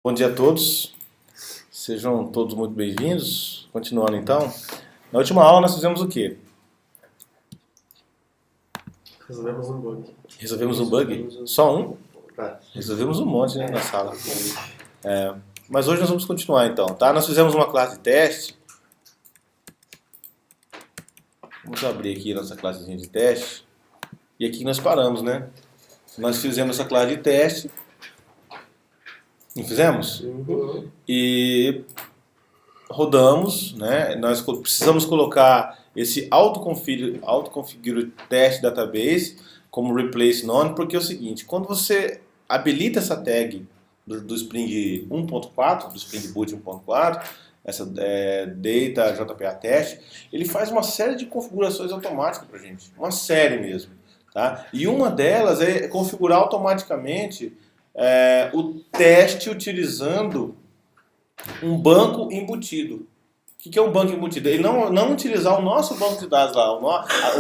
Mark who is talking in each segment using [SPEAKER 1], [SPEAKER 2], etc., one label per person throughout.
[SPEAKER 1] Bom dia a todos, sejam todos muito bem-vindos. Continuando então, na última aula nós fizemos o quê?
[SPEAKER 2] Resolvemos um bug.
[SPEAKER 1] Resolvemos um bug? Só um?
[SPEAKER 2] Tá.
[SPEAKER 1] Resolvemos um monte, né, na sala. Mas hoje nós vamos continuar então, tá? Nós fizemos uma classe de teste. Vamos abrir aqui nossa classezinha de teste. E aqui nós paramos, né? Nós fizemos essa classe de teste. Não fizemos?
[SPEAKER 2] Uhum.
[SPEAKER 1] E rodamos, né? Nós precisamos colocar esse autoconfigure test database como replace none, porque é o seguinte, quando você habilita essa tag do Spring 1.4, do Spring Boot 1.4, essa data JPA test, ele faz uma série de configurações automáticas para a gente, uma série mesmo, tá? E uma delas é configurar automaticamente o teste utilizando um banco embutido. O que é um banco embutido? Ele não utilizar o nosso banco de dados lá,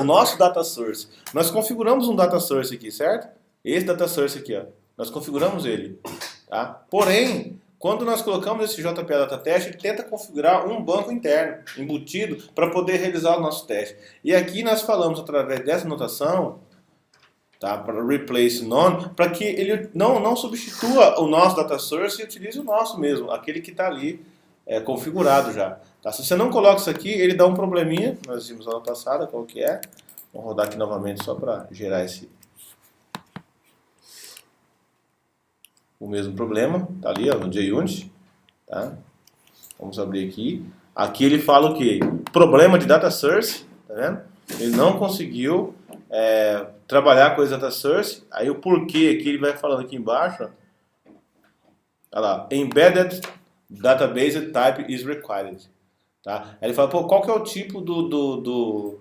[SPEAKER 1] o nosso data source. Nós configuramos um data source aqui, certo? Esse data source aqui, ó. Nós configuramos ele. Tá? Porém, quando nós colocamos esse JPA Data Test, ele tenta configurar um banco interno, embutido, para poder realizar o nosso teste. E aqui nós falamos, através dessa notação, tá, para replace none, para que ele não substitua o nosso data source e utilize o nosso mesmo, aquele que está ali configurado já. Tá? Se você não coloca isso aqui, ele dá um probleminha, nós vimos na aula passada qual que é. Vamos rodar aqui novamente só para gerar o mesmo problema, tá ali ó, no JUnit, tá? Vamos abrir aqui. Aqui ele fala o que? Problema de data source, tá vendo? Ele não conseguiu trabalhar com esse data source. Aí o porquê que ele vai falando aqui embaixo, ó. Olha lá, embedded database type is required, tá? Aí ele fala, pô, qual que é o tipo do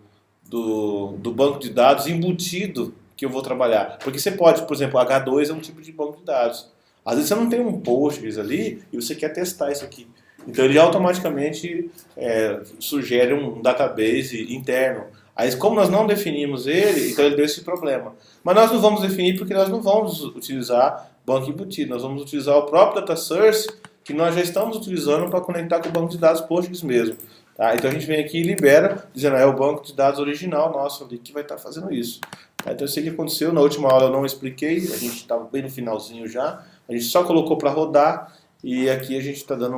[SPEAKER 1] banco de dados embutido que eu vou trabalhar? Porque você pode, por exemplo, H2 é um tipo de banco de dados. Às vezes você não tem um Postgres ali e você quer testar isso aqui. Então ele automaticamente sugere um database interno. Aí como nós não definimos ele, então ele deu esse problema. Mas nós não vamos definir porque nós não vamos utilizar banco embutido. Nós vamos utilizar o próprio data source que nós já estamos utilizando para conectar com o banco de dados Postgres mesmo. Tá? Então a gente vem aqui e libera, dizendo é o banco de dados original nosso ali que vai estar fazendo isso. Tá? Então isso que aconteceu. Na última aula eu não expliquei, a gente estava bem no finalzinho já. A gente só colocou para rodar e aqui a gente está dando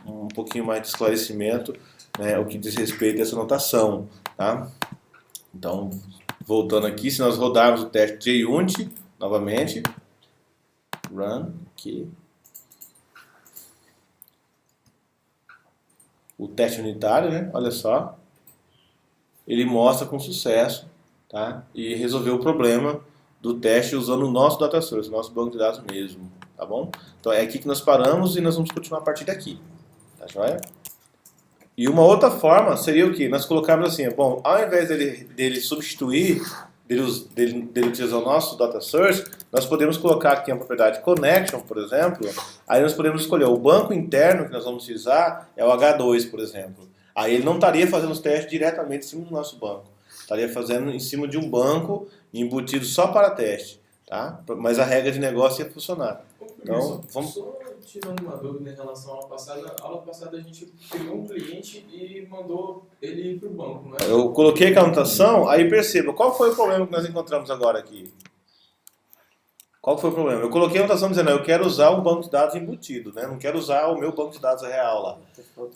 [SPEAKER 1] um pouquinho mais de esclarecimento, né, o que diz respeito a essa notação. Tá? Então, voltando aqui, se nós rodarmos o teste JUnit, novamente, run aqui, o teste unitário, né, olha só, ele mostra com sucesso, tá, e resolveu o problema do teste usando o nosso data source, o nosso banco de dados mesmo, tá bom? Então é aqui que nós paramos e nós vamos continuar a partir daqui, tá joia? E uma outra forma seria o que? Nós colocarmos assim, bom, ao invés dele substituir, dele utilizar o nosso data source, nós podemos colocar aqui a propriedade connection, por exemplo, aí nós podemos escolher o banco interno que nós vamos utilizar, é o H2, por exemplo. Aí ele não estaria fazendo os testes diretamente em cima do nosso banco, estaria fazendo em cima de um banco embutido só para teste, tá? Mas a regra de negócio ia funcionar. Então, vamos...
[SPEAKER 3] Só tirando uma dúvida em relação à aula passada a gente pegou um cliente e mandou ele ir para o banco, não é?
[SPEAKER 1] Eu coloquei aqui a anotação, aí perceba, qual foi o problema que nós encontramos agora aqui? Qual foi o problema? Eu coloquei a anotação dizendo, eu quero usar um banco de dados embutido, né? Não quero usar o meu banco de dados real lá,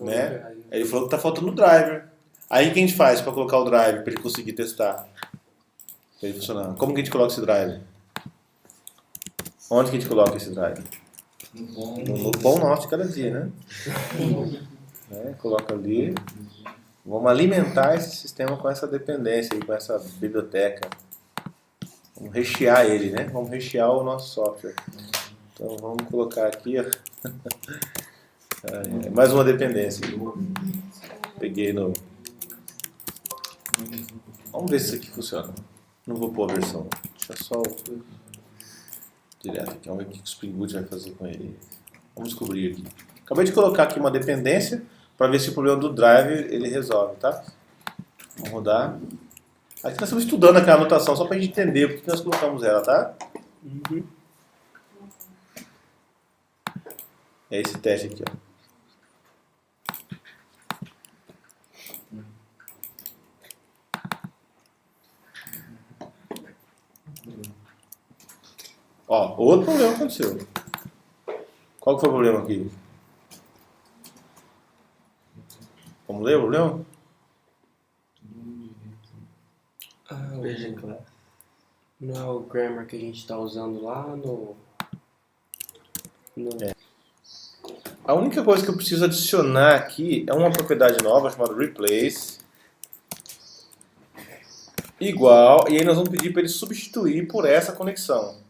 [SPEAKER 1] né? Ele falou que está faltando o driver. Aí o que a gente faz para colocar o driver para ele conseguir testar? Para ele funcionar. Como que a gente coloca esse driver? Onde que a gente coloca esse driver? No pão nosso de cada dia, né? Coloca ali. Vamos alimentar esse sistema com essa dependência, com essa biblioteca. Vamos rechear ele, né? Vamos rechear o nosso software. Então vamos colocar aqui, ó. Mais uma dependência. Peguei no... Vamos ver se isso aqui funciona. Não vou pôr a versão. Deixa só direto aqui. Vamos ver o que o Spring Boot vai fazer com ele. Vamos descobrir aqui. Acabei de colocar aqui uma dependência para ver se o problema do driver ele resolve, tá? Vamos rodar. Aqui nós estamos estudando aquela anotação só para a gente entender por que nós colocamos ela, tá? É esse teste aqui, ó. Ó, outro problema aconteceu. Qual que foi o problema aqui? Vamos ler o problema?
[SPEAKER 2] Veja em classe.
[SPEAKER 4] Não é o grammar que a gente está usando lá
[SPEAKER 1] A única coisa que eu preciso adicionar aqui é uma propriedade nova chamada replace. Igual, e aí nós vamos pedir para ele substituir por essa conexão.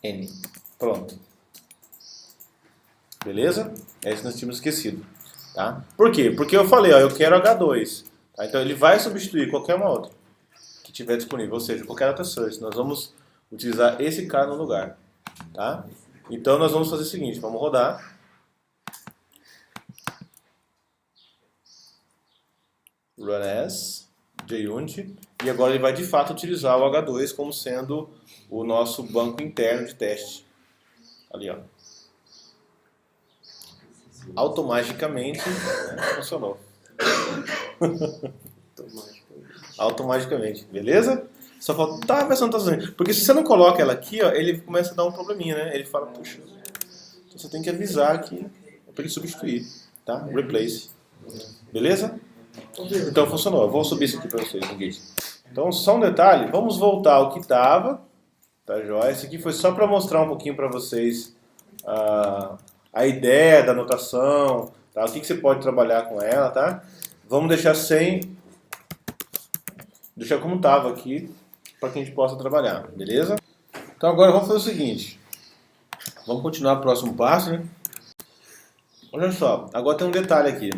[SPEAKER 1] N. Pronto. Beleza? É isso que nós tínhamos esquecido. Tá? Por quê? Porque eu falei, ó, eu quero H2. Tá? Então ele vai substituir qualquer uma outra que tiver disponível, ou seja, qualquer outra source. Nós vamos utilizar esse cara no lugar. Tá? Então nós vamos fazer o seguinte, vamos rodar. Run as, junit, e agora ele vai de fato utilizar o H2 como sendo o nosso banco interno de teste. Ali, ó. Automaticamente, né, funcionou. Automaticamente, beleza? Só falta, tá, mas não tá fazendo. Porque se você não coloca ela aqui, ó, ele começa a dar um probleminha, né? Ele fala, puxa, então você tem que avisar que é para ele substituir, tá? Replace. Beleza? Então funcionou. Eu vou subir isso aqui para vocês no Git. Então, só um detalhe, vamos voltar ao que estava. Tá, joia? Esse aqui foi só para mostrar um pouquinho para vocês a ideia da notação, tá? O que você pode trabalhar com ela, tá? Vamos deixar deixar como estava aqui, para que a gente possa trabalhar, beleza? Então agora vamos fazer o seguinte, vamos continuar o próximo passo, né? Olha só, agora tem um detalhe aqui.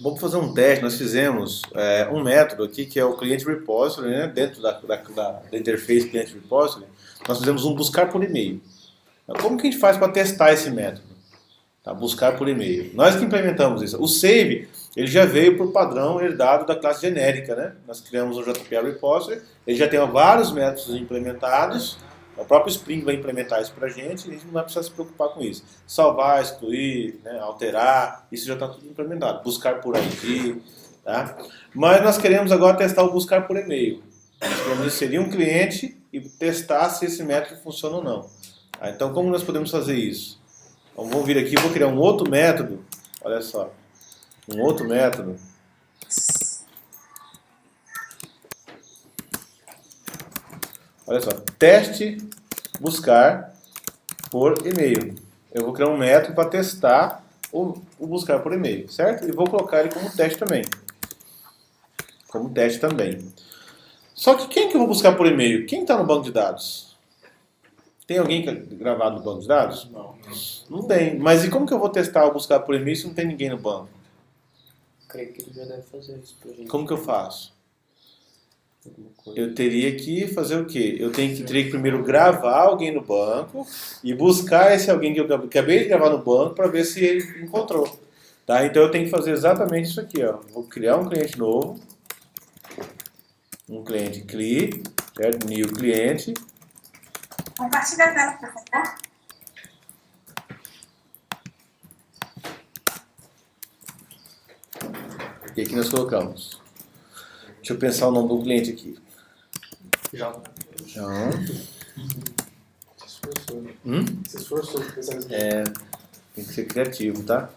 [SPEAKER 1] Vamos fazer um teste, nós fizemos um método aqui que é o client repository, né? Dentro da interface client repository, nós fizemos um buscar por e-mail. Como que a gente faz para testar esse método? Tá? Buscar por e-mail. Nós que implementamos isso. O save, ele já veio por padrão herdado da classe genérica, né? Nós criamos o JPL Repository, ele já tem vários métodos implementados, o próprio Spring vai implementar isso para a gente não vai precisar se preocupar com isso. Salvar, excluir, né? Alterar, isso já está tudo implementado. Buscar por ID, tá? Mas nós queremos agora testar o buscar por e-mail. Nós queremos inserir um cliente e testar se esse método funciona ou não. Então, como nós podemos fazer isso? Então, vamos vir aqui, vou criar um outro método. Olha só. Um outro método. Olha só. Teste buscar por e-mail. Eu vou criar um método para testar o buscar por e-mail, certo? E vou colocar ele como teste também. Como teste também. Só que quem que eu vou buscar por e-mail? Quem está no banco de dados? Tem alguém gravado no banco de dados?
[SPEAKER 3] Não.
[SPEAKER 1] Não tem. Mas e como que eu vou testar ou buscar por e-mail se não tem ninguém no banco?
[SPEAKER 4] Creio que ele já deve fazer isso pra gente.
[SPEAKER 1] Como que eu faço?
[SPEAKER 4] Alguma coisa.
[SPEAKER 1] Eu teria que fazer o quê? Teria que primeiro gravar alguém no banco e buscar esse alguém que eu acabei de gravar no banco para ver se ele encontrou. Tá? Então eu tenho que fazer exatamente isso aqui. Ó. Vou criar um cliente novo. Um cliente CLI, certo? New cliente.
[SPEAKER 5] Compartilha a tela, por favor.
[SPEAKER 1] E aqui nós colocamos. Deixa eu pensar o nome do cliente aqui.
[SPEAKER 2] Já.
[SPEAKER 1] João.
[SPEAKER 2] Se esforçou.
[SPEAKER 1] Se
[SPEAKER 2] esforçou pra pensar nisso.
[SPEAKER 1] Tem que ser criativo, tá?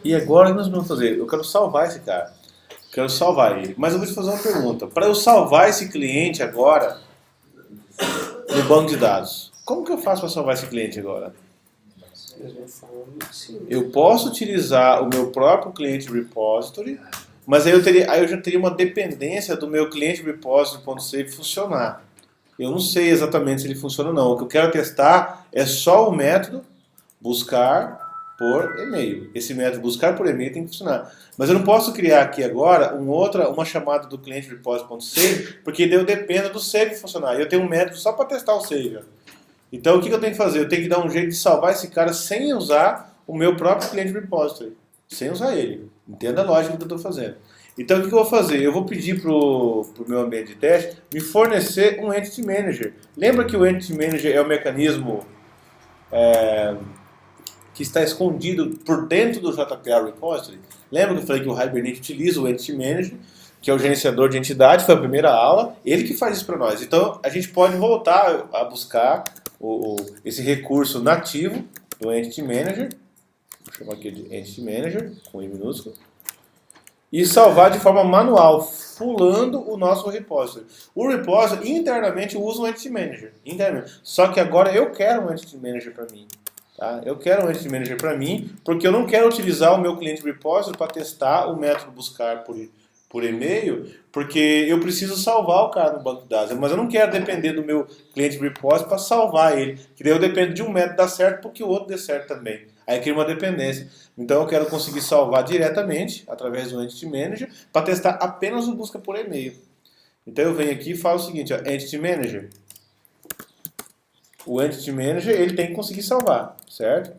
[SPEAKER 1] E agora o que nós vamos fazer? Eu quero salvar esse cara. Quero salvar ele. Mas eu vou te fazer uma pergunta. Para eu salvar esse cliente agora no banco de dados, como que eu faço para salvar esse cliente agora?
[SPEAKER 4] Mesma forma, sim.
[SPEAKER 1] Eu posso utilizar o meu próprio cliente repository, mas aí eu já teria uma dependência do meu cliente repository.save funcionar. Eu não sei exatamente se ele funciona ou não. O que eu quero testar é só o método buscar por e-mail. Esse método buscar por e-mail tem que funcionar. Mas eu não posso criar aqui agora uma chamada do cliente repository.save, porque daí eu dependo do save funcionar. Eu tenho um método só para testar o save. Então o que eu tenho que fazer? Eu tenho que dar um jeito de salvar esse cara sem usar o meu próprio cliente repository. Sem usar ele. Entenda a lógica que eu estou fazendo. Então o que eu vou fazer? Eu vou pedir para o meu ambiente de teste me fornecer um Entity Manager. Lembra que o Entity Manager é o mecanismo que está escondido por dentro do JPA Repository? Lembra que eu falei que o Hibernate utiliza o Entity Manager, que é o gerenciador de entidade, foi a primeira aula, ele que faz isso para nós. Então a gente pode voltar a buscar esse recurso nativo do Entity Manager, vou chamar aqui de Entity Manager, com I minúsculo, e salvar de forma manual, pulando o nosso repository. O repository internamente usa um Entity Manager, internamente. Só que agora eu quero um Entity Manager para mim. Tá? Eu quero um Entity Manager para mim, porque eu não quero utilizar o meu cliente repository para testar o método buscar por e-mail, porque eu preciso salvar o cara no banco de dados. Mas eu não quero depender do meu cliente repository para salvar ele, que daí eu dependo de um método dar certo porque o outro dê certo também. Aí cria uma dependência. Então eu quero conseguir salvar diretamente, através do Entity Manager, para testar apenas o busca por e-mail. Então eu venho aqui e falo o seguinte, ó, Entity Manager. O Entity Manager ele tem que conseguir salvar, certo?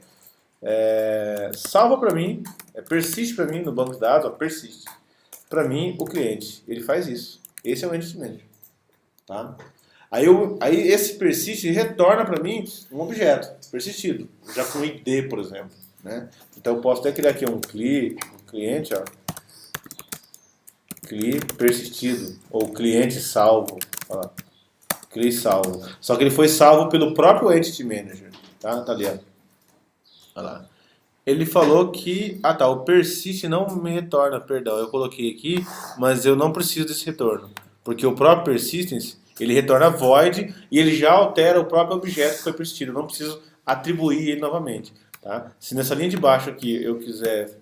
[SPEAKER 1] Salva para mim, persiste para mim no banco de dados, ó, persiste. Para mim, o cliente, ele faz isso. Esse é o Entity Manager. Tá? Aí esse persiste retorna para mim um objeto persistido, já com ID, por exemplo. Né? Então eu posso até criar aqui um cliente, ó, CLI persistido, ou cliente salvo. Olha lá. CLI salvo. Só que ele foi salvo pelo próprio Entity Manager. Tá ali, ó. Olha lá. Ele falou que, o persist não me retorna, perdão, eu coloquei aqui, mas eu não preciso desse retorno, porque o próprio persistence, ele retorna void e ele já altera o próprio objeto que foi persistido, eu não preciso atribuir ele novamente. Tá? Se nessa linha de baixo aqui eu quiser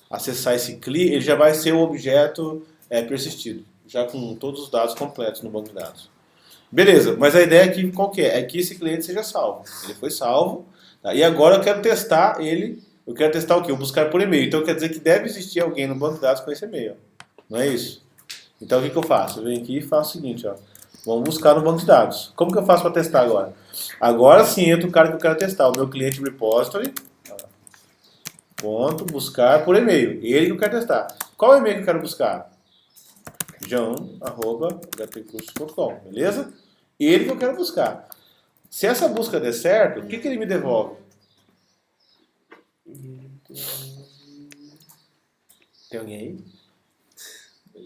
[SPEAKER 1] acessar esse CLI, ele já vai ser o objeto persistido, já com todos os dados completos no banco de dados. Beleza, mas a ideia aqui qual que é? É que esse cliente seja salvo. Ele foi salvo, tá? E agora eu quero testar ele. Eu quero testar o quê? O buscar por e-mail. Então quer dizer que deve existir alguém no banco de dados com esse e-mail. Não é isso? Então o que eu faço? Eu venho aqui e faço o seguinte, ó. Vamos buscar no banco de dados. Como que eu faço para testar agora? Agora sim entra o cara que eu quero testar, o meu cliente repository. Ponto, buscar por e-mail. Ele que eu quero testar. Qual e-mail que eu quero buscar? joão@hpcursos.com, beleza? Ele que eu quero buscar. Se essa busca der certo, o que ele me devolve? Tem alguém aí?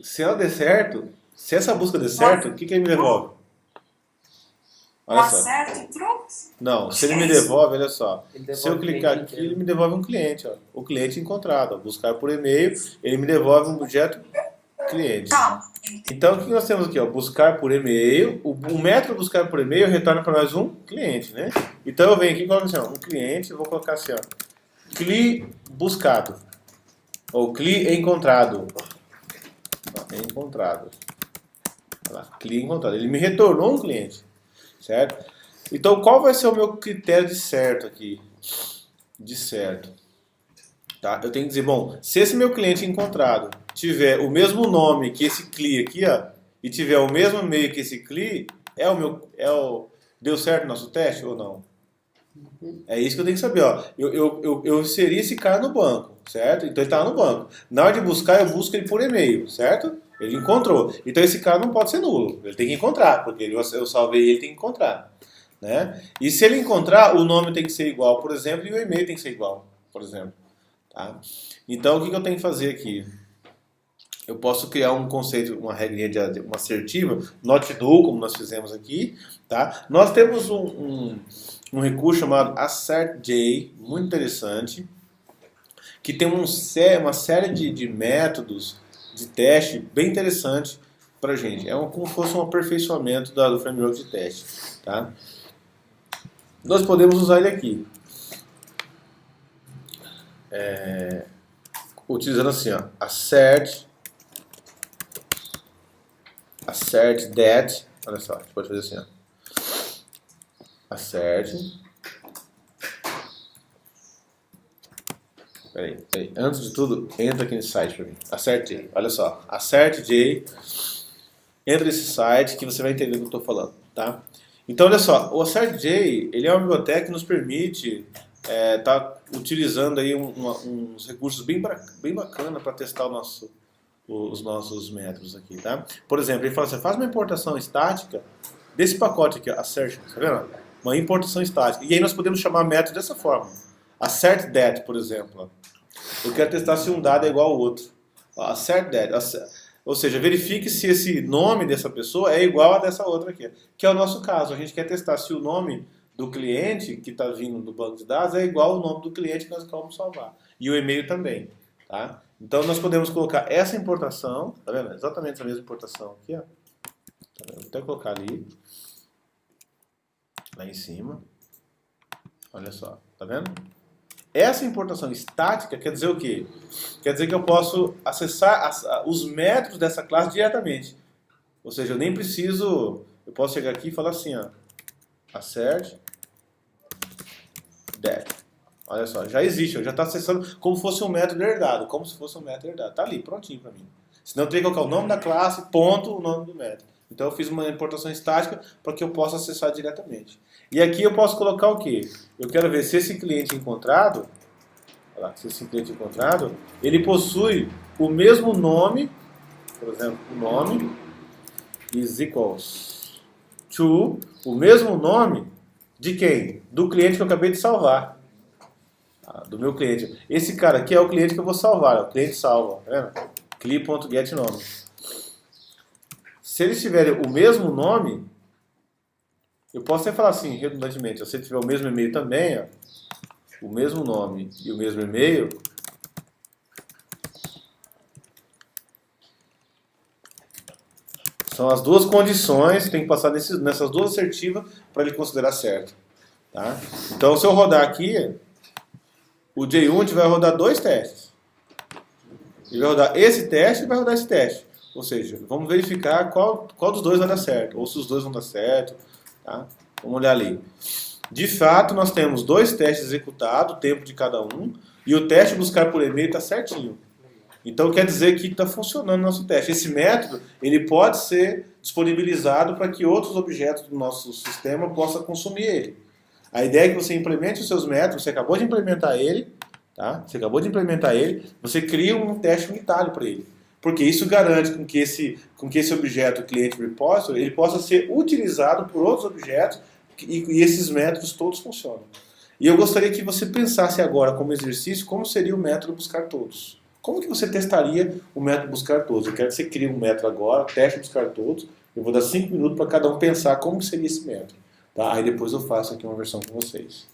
[SPEAKER 1] Se ela der certo, se essa busca der certo, o que ele me devolve? Olha só.
[SPEAKER 5] Acerta e truque.
[SPEAKER 1] Não, se ele me devolve, olha só. Se eu clicar aqui,
[SPEAKER 4] inteiro.
[SPEAKER 1] ele me devolve um cliente, ó. O cliente encontrado, ó. Buscar por e-mail, ele me devolve um objeto cliente.
[SPEAKER 5] Calma.
[SPEAKER 1] Então, o que nós temos aqui? Ó? Buscar por e-mail. O método buscar por e-mail retorna para nós um cliente, né? Então, eu venho aqui e coloco assim, ó, um cliente, eu vou colocar assim, ó, CLI buscado. Ou CLI encontrado. Ó, encontrado. Olha lá, CLI encontrado. Ele me retornou um cliente, certo? Então, qual vai ser o meu critério de certo aqui? De certo. Tá? Eu tenho que dizer, bom, se esse meu cliente encontrado tiver o mesmo nome que esse CLI aqui, ó, e tiver o mesmo e-mail que esse CLI, deu certo o nosso teste ou não? É isso que eu tenho que saber, ó. Eu inseri esse cara no banco, certo? Então ele está no banco. Na hora de buscar, eu busco ele por e-mail, certo? Ele encontrou. Então esse cara não pode ser nulo. Ele tem que encontrar, porque eu salvei ele, tem que encontrar. Né? E se ele encontrar, o nome tem que ser igual, por exemplo, e o e-mail tem que ser igual, por exemplo. Tá? Então o que eu tenho que fazer aqui? Eu posso criar um conceito, uma regrinha de uma assertiva, not do, como nós fizemos aqui. Tá? Nós temos um recurso chamado AssertJ, muito interessante, que tem uma série de métodos de teste bem interessante para a gente. É como se fosse um aperfeiçoamento do framework de teste. Tá? Nós podemos usar ele aqui. Utilizando assim, ó, assert that, olha só, a gente pode fazer assim, ó, assert, peraí, antes de tudo, entra aqui nesse site para mim, assert, olha só, assert.j, entra nesse site que você vai entender o que eu estou falando, tá? Então, olha só, o assert.j, ele é uma biblioteca que nos permite tá utilizando aí uns recursos bem bacana para testar o nosso os nossos métodos aqui, tá? Por exemplo, ele fala assim, faz uma importação estática desse pacote aqui, assertion, tá vendo? Uma importação estática. E aí nós podemos chamar método dessa forma. Assert that, por exemplo. Eu quero testar se um dado é igual ao outro. Assert that. Ou seja, verifique se esse nome dessa pessoa é igual a dessa outra aqui. Que é o nosso caso. A gente quer testar se o nome do cliente que está vindo do banco de dados é igual ao nome do cliente que nós vamos salvar. E o e-mail também. Tá? Então nós podemos colocar essa importação, tá vendo? Exatamente a mesma importação aqui, ó. Vou até colocar ali. Lá em cima. Olha só, tá vendo? Essa importação estática quer dizer o quê? Quer dizer que eu posso acessar os métodos dessa classe diretamente. Ou seja, eu nem preciso... Eu posso chegar aqui e falar assim, ó. Assert that. Olha só, já existe, já está acessando como se fosse um método herdado. Como se fosse um método herdado. Está ali, prontinho para mim. Senão eu teria que colocar o nome da classe, ponto, o nome do método. Então eu fiz uma importação estática para que eu possa acessar diretamente. E aqui eu posso colocar o quê? Eu quero ver se esse cliente encontrado, olha lá, se esse cliente encontrado, ele possui o mesmo nome, por exemplo, o nome is equals to o mesmo nome de quem? Do cliente que eu acabei de salvar. Do meu cliente. Esse cara aqui é o cliente que eu vou salvar, é o cliente salva, tá vendo? Cli.getNome. Se eles tiverem o mesmo nome, eu posso até falar assim, redundantemente, se ele tiver o mesmo e-mail também, ó, o mesmo nome e o mesmo e-mail, são as duas condições, tem que passar nessas duas assertivas para ele considerar certo. Tá? Então, se eu rodar aqui, o JUnit vai rodar dois testes. Ele vai rodar esse teste e vai rodar esse teste. Ou seja, vamos verificar qual dos dois vai dar certo, ou se os dois vão dar certo. Tá? Vamos olhar ali. De fato, nós temos dois testes executados, o tempo de cada um, e o teste buscar por e-mail está certinho. Então quer dizer que está funcionando o nosso teste. Esse método ele pode ser disponibilizado para que outros objetos do nosso sistema possam consumir ele. A ideia é que você implemente os seus métodos, você acabou de implementar ele, tá? Você acabou de implementar ele, você cria um teste unitário para ele. Porque isso garante com que esse objeto, cliente repository, ele possa ser utilizado por outros objetos e esses métodos todos funcionam. E eu gostaria que você pensasse agora como exercício como seria o método buscar todos. Como que você testaria o método buscar todos? Eu quero que você crie um método agora, teste buscar todos. Eu vou dar 5 minutos para cada um pensar como seria esse método. Tá? Aí depois eu faço aqui uma versão com vocês.